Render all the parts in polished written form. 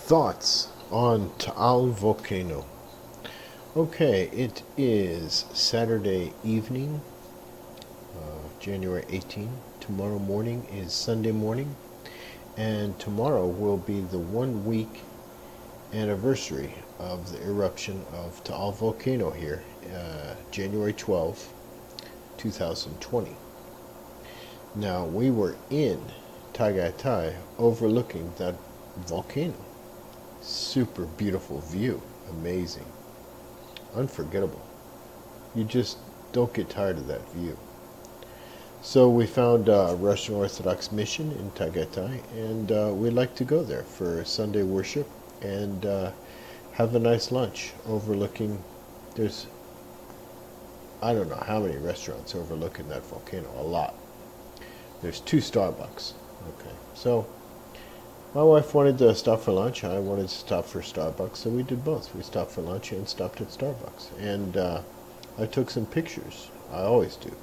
Thoughts on Taal Volcano. Okay, it is Saturday evening, January 18. Tomorrow morning is Sunday morning, and tomorrow will be the 1 week anniversary of the eruption of Taal Volcano here, January 12th, 2020. Now, we were in Tagaytay overlooking that volcano. Super beautiful view, amazing, unforgettable. You just don't get tired of that view. So we found a Russian Orthodox mission in Tagaytay, and we'd like to go there for Sunday worship and have a nice lunch overlooking. There's, I don't know how many restaurants overlooking that volcano. A lot. There's 2 Starbucks. Okay, so my wife wanted to stop for lunch. I wanted to stop for Starbucks, so we did both. We stopped for lunch and stopped at Starbucks. And I took some pictures. I always do.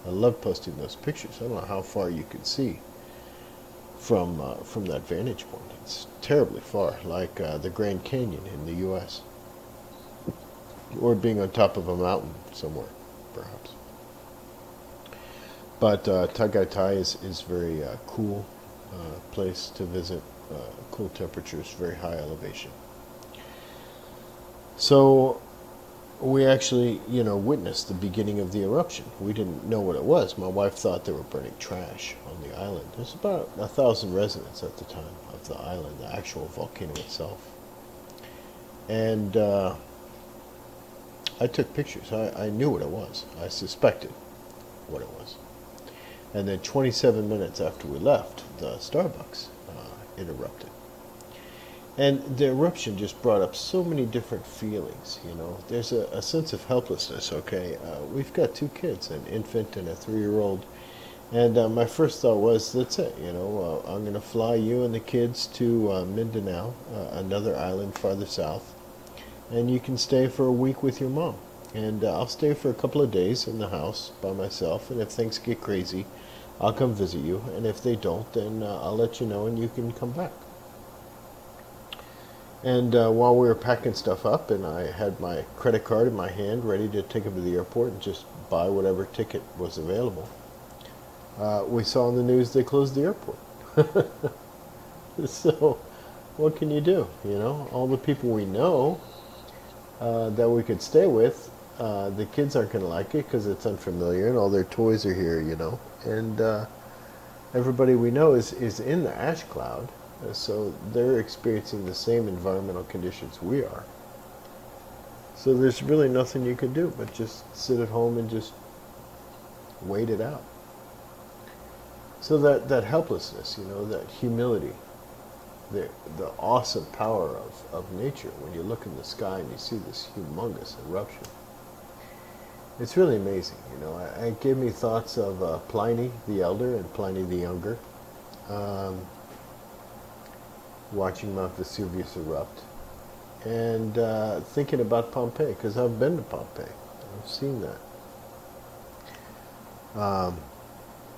I love posting those pictures. I don't know how far you can see from that vantage point. It's terribly far, like the Grand Canyon in the U.S. or being on top of a mountain somewhere, perhaps. But Tagaytay is very cool place to visit. Cool temperatures, very high elevation. So we actually, witnessed the beginning of the eruption. We didn't know what it was. My wife thought they were burning trash on the island. There's about 1,000 residents at the time of the island, the actual volcano itself. And I took pictures. I knew what it was. I suspected what it was. And then 27 minutes after we left, the Starbucks it erupted. And the eruption just brought up so many different feelings, There's a sense of helplessness, okay? We've got 2 kids, an infant and a 3-year-old. And my first thought was, that's it, I'm going to fly you and the kids to Mindanao, another island farther south. And you can stay for a week with your mom. And I'll stay for a couple of days in the house by myself. And if things get crazy, I'll come visit you. And if they don't, then I'll let you know and you can come back. And while we were packing stuff up, and I had my credit card in my hand ready to take them to the airport and just buy whatever ticket was available, we saw on the news they closed the airport. So what can you do? All the people we know that we could stay with, the kids aren't going to like it because it's unfamiliar and all their toys are here, and everybody we know is in the ash cloud, so they're experiencing the same environmental conditions we are. So there's really nothing you can do but just sit at home and just wait it out. So that helplessness, that humility, the awesome power of nature when you look in the sky and you see this humongous eruption. It's really amazing, It gave me thoughts of Pliny the Elder and Pliny the Younger, watching Mount Vesuvius erupt, and thinking about Pompeii, because I've been to Pompeii. I've seen that.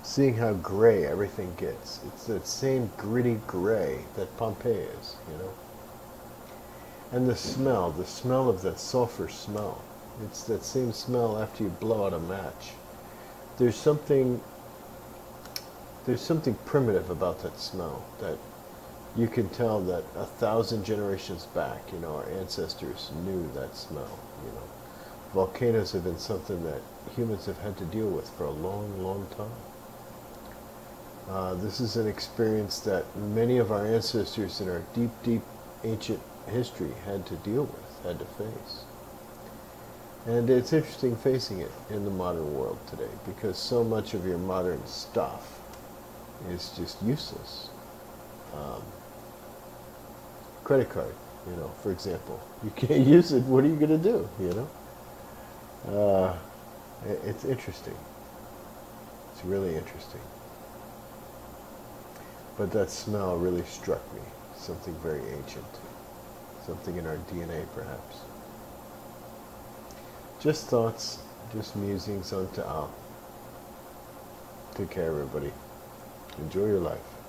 Seeing how gray everything gets. It's that same gritty gray that Pompeii is, And the smell of that sulfur smell. It's that same smell after you blow out a match. There's something primitive about that smell that you can tell that 1,000 generations back, our ancestors knew that smell, Volcanoes have been something that humans have had to deal with for a long, long time. This is an experience that many of our ancestors in our deep, deep ancient history had to deal with, had to face. And it's interesting facing it in the modern world today, because so much of your modern stuff is just useless. Credit card, for example. You can't use it, what are you going to do, It's interesting. It's really interesting. But that smell really struck me. Something very ancient. Something in our DNA, perhaps. Just thoughts, just musings on Taal. Take care, everybody. Enjoy your life.